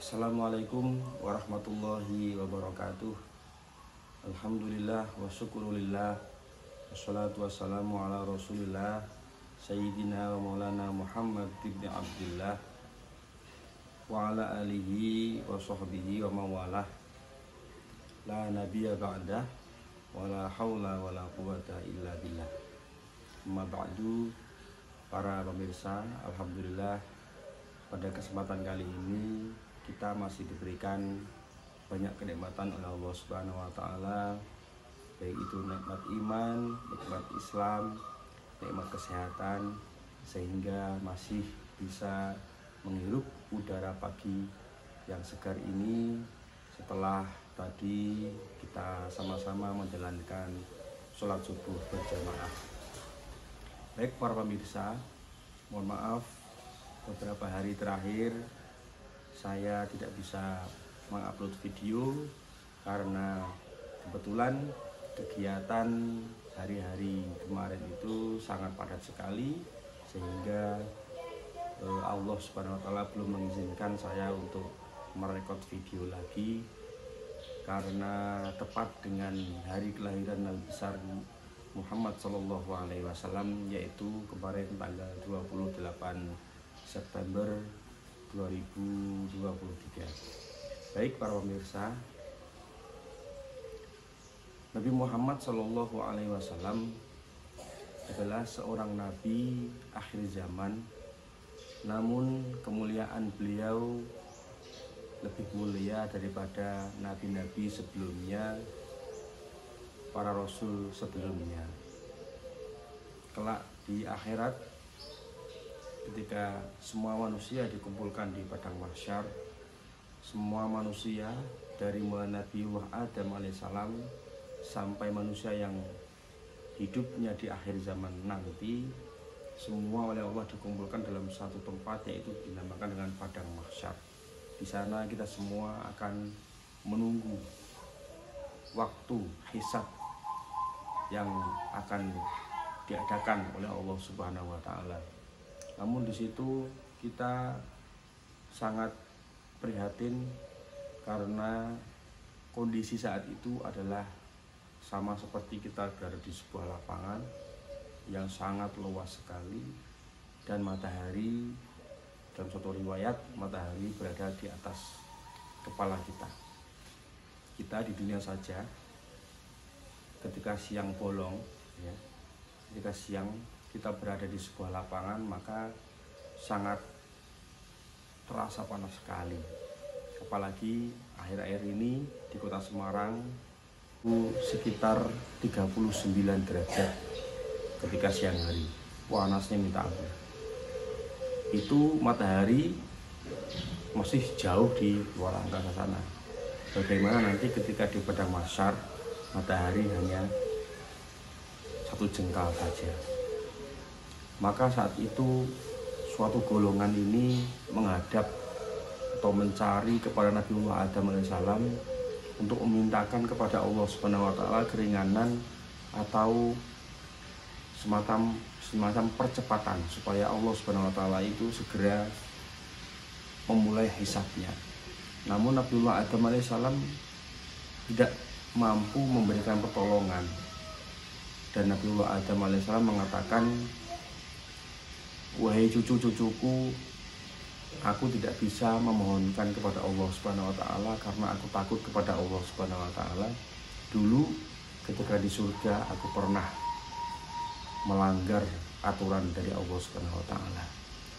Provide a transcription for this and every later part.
Assalamualaikum warahmatullahi wabarakatuh. Alhamdulillah wa syukurulillah. Wassalatu wassalamu ala rasulillah Sayyidina wa maulana Muhammad ibn Abdillah wa ala alihi wa sahbihi wa mawalah. La nabiyya ba'dah wa la hawla wa la quwata illa billah. Amma ba'du. Para pemirsa, alhamdulillah pada kesempatan kali ini kita masih diberikan banyak kenikmatan oleh Allah Subhanahu wa taala, baik itu nikmat iman, nikmat Islam, nikmat kesehatan, sehingga masih bisa menghirup udara pagi yang segar ini setelah tadi kita sama-sama menjalankan sholat subuh berjamaah. Baik para pemirsa, mohon maaf beberapa hari terakhir saya tidak bisa mengupload video karena kebetulan kegiatan hari-hari kemarin itu sangat padat sekali, sehingga Allah Subhanahu wa taala belum mengizinkan saya untuk merekod video lagi, karena tepat dengan hari kelahiran Nabi besar Muhammad Sallallahu Alaihi Wasallam, yaitu kemarin tanggal 28 September 2023. Baik para pemirsa, Nabi Muhammad Sallallahu Alaihi Wasallam adalah seorang nabi akhir zaman, namun kemuliaan beliau lebih mulia daripada nabi-nabi sebelumnya, para rasul sebelumnya. Kelak di akhirat, ketika semua manusia dikumpulkan di padang mahsyar, semua manusia dari mulai Nabiullah Adam alaihissalam sampai manusia yang hidupnya di akhir zaman nanti, semua oleh Allah dikumpulkan dalam satu tempat, yaitu dinamakan dengan padang mahsyar. Di sana kita semua akan menunggu waktu hisab yang akan diadakan oleh Allah Subhanahu wa taala. Namun di situ kita sangat prihatin karena kondisi saat itu adalah sama seperti kita berada di sebuah lapangan yang sangat luas sekali, dan matahari, dalam suatu riwayat matahari berada di atas kepala kita. Kita di dunia saja ketika siang bolong, ya, ketika siang kita berada di sebuah lapangan, maka sangat terasa panas sekali. Apalagi akhir-akhir ini di kota Semarang sekitar 39 derajat ketika siang hari. Panasnya minta ampun. Itu matahari masih jauh di luar angkasa sana. Bagaimana nanti ketika di padang mahsyar matahari hanya satu jengkal saja. Maka saat itu suatu golongan ini menghadap atau mencari kepada Nabiullah Adam alaihissalam untuk memintakan kepada Allah Subhanahu wa taala keringanan atau semacam percepatan supaya Allah Subhanahu wa taala itu segera memulai hisabnya. Namun Nabiullah Adam alaihissalam tidak mampu memberikan pertolongan, dan Nabiullah Adam alaihissalam mengatakan, "Wahai cucu-cucuku, aku tidak bisa memohonkan kepada Allah Subhanahu wa taala karena aku takut kepada Allah Subhanahu wa taala. Dulu ketika di surga aku pernah melanggar aturan dari Allah Subhanahu wa taala.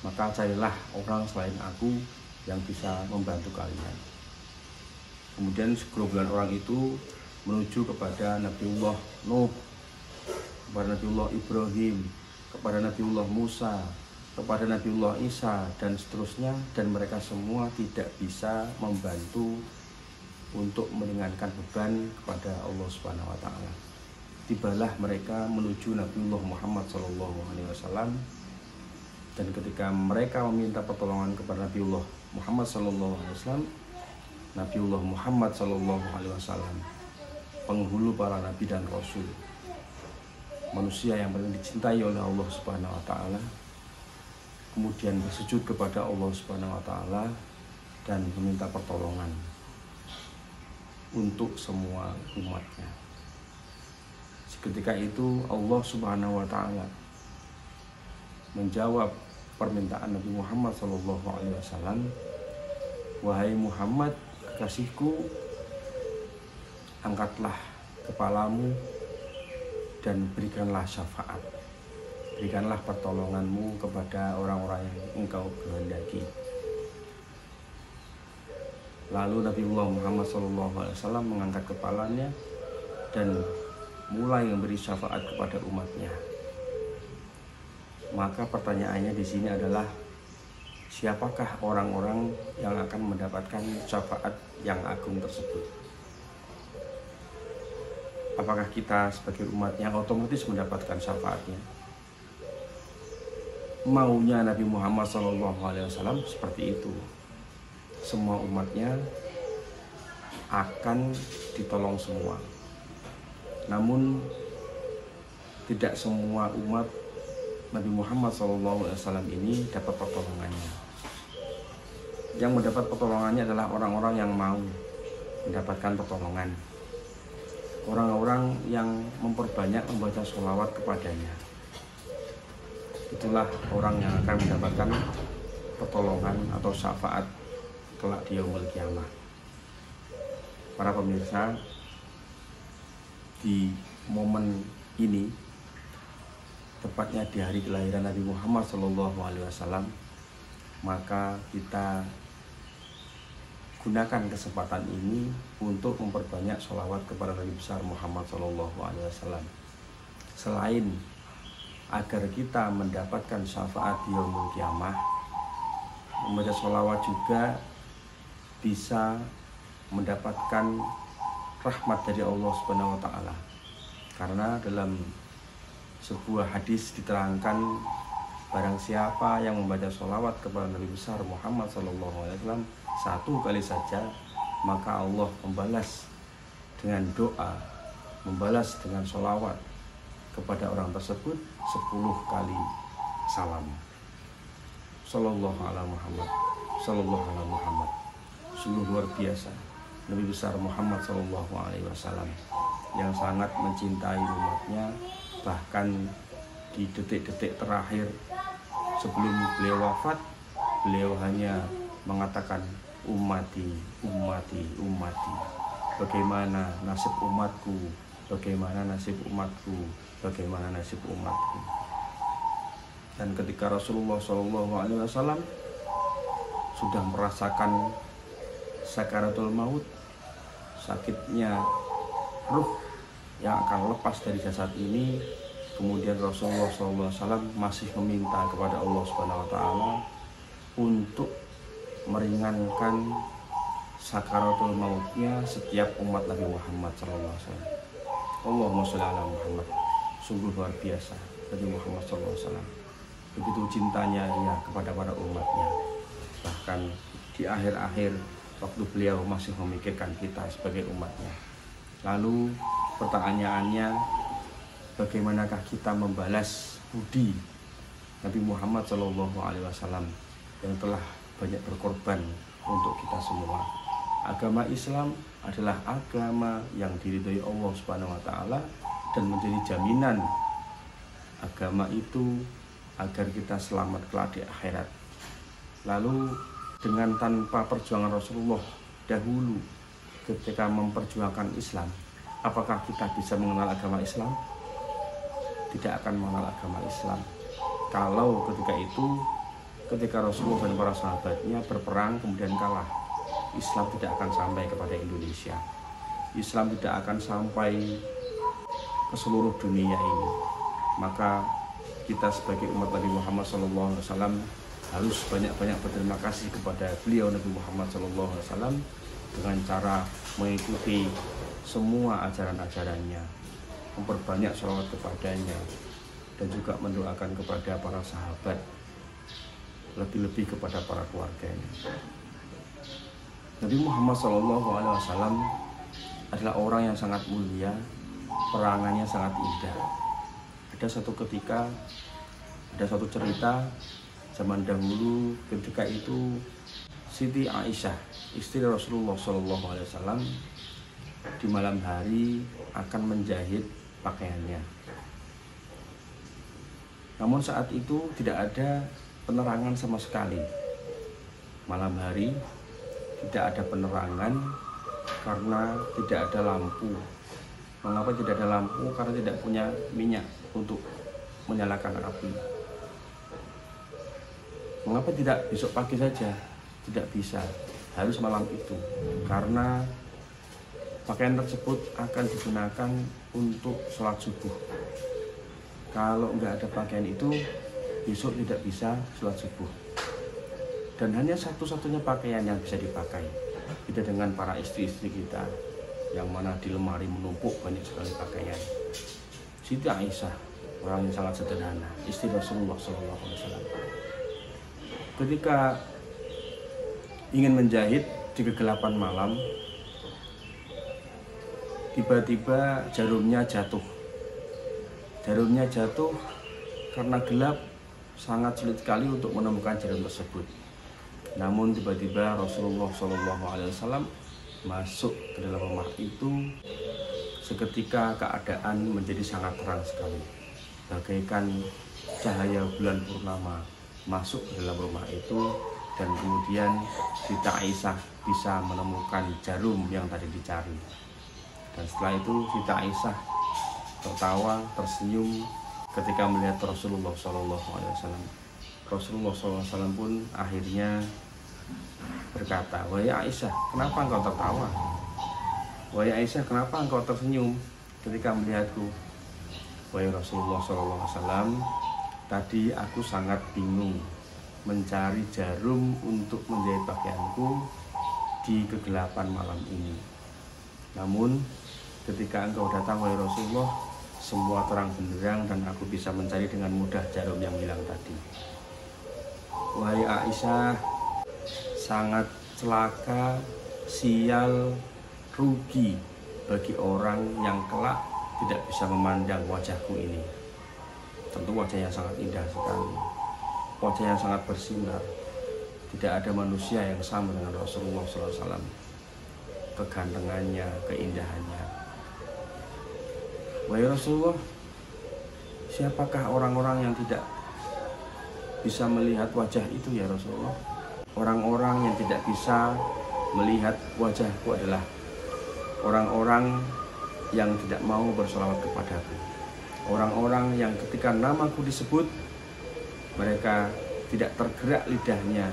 Maka carilah orang selain aku yang bisa membantu kalian." Kemudian segerombolan orang itu menuju kepada Nabiullah Nuh, kepada Nabiullah Ibrahim, kepada Nabiullah Musa, kepada Nabiullah Isa, dan seterusnya, dan mereka semua tidak bisa membantu untuk meringankan beban kepada Allah Subhanahu wa taala. Tibalah mereka menuju Nabiullah Muhammad SAW, dan ketika mereka meminta pertolongan kepada Nabiullah Muhammad SAW, Nabiullah Muhammad SAW, penghulu para nabi dan rasul, manusia yang paling dicintai oleh Allah Subhanahu wa taala, kemudian bersujud kepada Allah Subhanahu wa taala dan meminta pertolongan untuk semua umatnya. Seketika itu Allah Subhanahu wa Ta'ala menjawab permintaan Nabi Muhammad SAW. Wahai Muhammad, kekasihku, angkatlah kepalamu dan berikanlah syafaat. Berikanlah pertolonganmu kepada orang-orang yang engkau kehendaki. Lalu Nabiullah Muhammad SAW mengangkat kepalanya dan mulai memberi syafaat kepada umatnya. Maka pertanyaannya di sini adalah, siapakah orang-orang yang akan mendapatkan syafaat yang agung tersebut? Apakah kita sebagai umatnya otomatis mendapatkan syafaatnya? Maunya Nabi Muhammad SAW seperti itu. Semua umatnya akan ditolong semua. Namun tidak semua umat Nabi Muhammad SAW ini dapat pertolongannya. Yang mendapat pertolongannya adalah orang-orang yang mau mendapatkan pertolongan, orang-orang yang memperbanyak membaca sholawat kepadanya. Itulah orang yang akan mendapatkan pertolongan atau syafaat kelak di yaumul kiamah. Para pemirsa, di momen ini, tepatnya di hari kelahiran Nabi Muhammad SAW, maka kita gunakan kesempatan ini untuk memperbanyak sholawat kepada Nabi besar Muhammad SAW. Selain agar kita mendapatkan syafaat di yaumul kiamah, membaca sholawat juga bisa mendapatkan rahmat dari Allah Subhanahu wa Ta'ala. Karena dalam sebuah hadis diterangkan, barang siapa yang membaca sholawat kepada Nabi besar Muhammad SAW satu kali saja, maka Allah membalas dengan doa, membalas dengan sholawat kepada orang tersebut 10 kali salam. Sallallahu ala Muhammad, sallallahu ala Muhammad. Sungguh luar biasa Nabi besar Muhammad SAW yang sangat mencintai umatnya. Bahkan di detik-detik terakhir sebelum beliau wafat, beliau hanya mengatakan, ummati, ummati, ummati. Bagaimana nasib umatku, bagaimana nasib umatku, bagaimana nasib umatku. Dan ketika Rasulullah SAW sudah merasakan sakaratul maut, sakitnya ruh yang akan lepas dari jasad ini, kemudian Rasulullah SAW masih meminta kepada Allah Subhanahu wa Ta'ala untuk meringankan sakaratul mautnya setiap umat Nabi Muhammad SAW. Allahumma sholli ala Muhammad. Sungguh luar biasa Nabi Muhammad SAW. Begitu cintanya dia kepada para umatnya. Bahkan di akhir-akhir waktu beliau masih memikirkan kita sebagai umatnya. Lalu pertanyaannya, bagaimanakah kita membalas budi Nabi Muhammad SAW yang telah banyak berkorban untuk kita semua. Agama Islam adalah agama yang diridhoi Allah Subhanahu wa Ta'ala dan menjadi jaminan agama itu agar kita selamat kelak di akhirat. Lalu dengan tanpa perjuangan Rasulullah dahulu ketika memperjuangkan Islam, apakah kita bisa mengenal agama Islam? Tidak akan mengenal agama Islam kalau ketika Rasulullah dan para sahabatnya berperang kemudian kalah, Islam tidak akan sampai kepada Indonesia. Islam tidak akan sampai ke seluruh dunia ini. Maka kita sebagai umat Nabi Muhammad SAW harus banyak-banyak berterima kasih kepada beliau Nabi Muhammad SAW dengan cara mengikuti semua ajaran-ajarannya, memperbanyak sholawat kepadanya, dan juga mendoakan kepada para sahabat, lebih-lebih kepada para keluarganya. Nabi Muhammad SAW adalah orang yang sangat mulia, perangannya sangat indah. Ada satu ketika, ada satu cerita zaman dahulu ketika itu Siti Aisyah, istri Rasulullah SAW, di malam hari akan menjahit pakaiannya. Namun saat itu tidak ada penerangan sama sekali. Malam hari tidak ada penerangan karena tidak ada lampu. Mengapa tidak ada lampu? Karena tidak punya minyak untuk menyalakan api. Mengapa tidak besok pagi saja? Tidak bisa, harus malam itu, karena pakaian tersebut akan digunakan untuk sholat subuh. Kalau nggak ada pakaian itu, besok tidak bisa sholat subuh. Dan hanya satu-satunya pakaian yang bisa dipakai. Beda dengan para istri-istri kita, yang mana di lemari menumpuk banyak sekali pakaian. Siti Aisyah, orang yang sangat sederhana, istri Rasulullah SAW. Ketika ingin menjahit di kegelapan malam, tiba-tiba jarumnya jatuh. Jarumnya jatuh karena gelap, sangat sulit sekali untuk menemukan jarum tersebut. Namun tiba-tiba Rasulullah SAW masuk ke dalam rumah itu. Seketika keadaan menjadi sangat terang sekali, bagaikan cahaya bulan purnama masuk ke dalam rumah itu. Dan kemudian Siti Aisyah bisa menemukan jarum yang tadi dicari. Dan setelah itu Siti Aisyah tertawa, tersenyum ketika melihat Rasulullah SAW. Rasulullah SAW pun akhirnya berkata, "Wahai Aisyah, kenapa engkau tertawa? Wahai Aisyah, kenapa engkau tersenyum ketika melihatku?" "Wahai Rasulullah SAW, tadi aku sangat bingung mencari jarum untuk menjahit pakaianku di kegelapan malam ini. Namun ketika engkau datang, wahai Rasulullah, semua terang benderang dan aku bisa mencari dengan mudah jarum yang hilang tadi." Wahai Aisyah, sangat celaka, sial, rugi bagi orang yang kelak tidak bisa memandang wajahku ini. Tentu wajah yang sangat indah sekali, wajah yang sangat bersinar. Tidak ada manusia yang sama dengan Rasulullah SAW. Kegantengannya, keindahannya. Wahai Rasulullah, siapakah orang-orang yang tidak bisa melihat wajah itu ya Rasulullah? Orang-orang yang tidak bisa melihat wajahku adalah orang-orang yang tidak mau bersolawat kepadaku. Orang-orang yang ketika namaku disebut, mereka tidak tergerak lidahnya,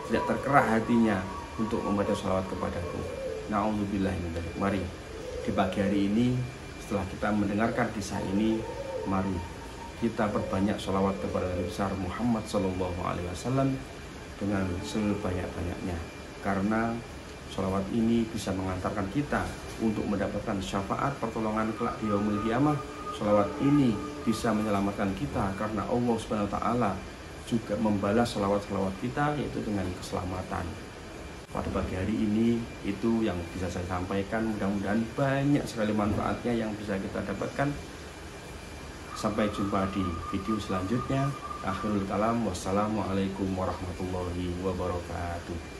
tidak terkerah hatinya untuk membaca sholawat kepadaku. Na'udzubillah min dzalik. Mari di pagi hari ini, setelah kita mendengarkan kisah ini, mari kita perbanyak sholawat kepada Nabi besar Muhammad SAW dengan sebanyak-banyaknya. Karena sholawat ini bisa mengantarkan kita untuk mendapatkan syafaat pertolongan kelak di yaumul qiyamah. Sholawat ini bisa menyelamatkan kita karena Allah SWT juga membalas sholawat-sholawat kita, yaitu dengan keselamatan. Pada pagi hari ini itu yang bisa saya sampaikan. Mudah-mudahan banyak sekali manfaatnya yang bisa kita dapatkan. Sampai jumpa di video selanjutnya. Akhirul kalam, wassalamualaikum warahmatullahi wabarakatuh.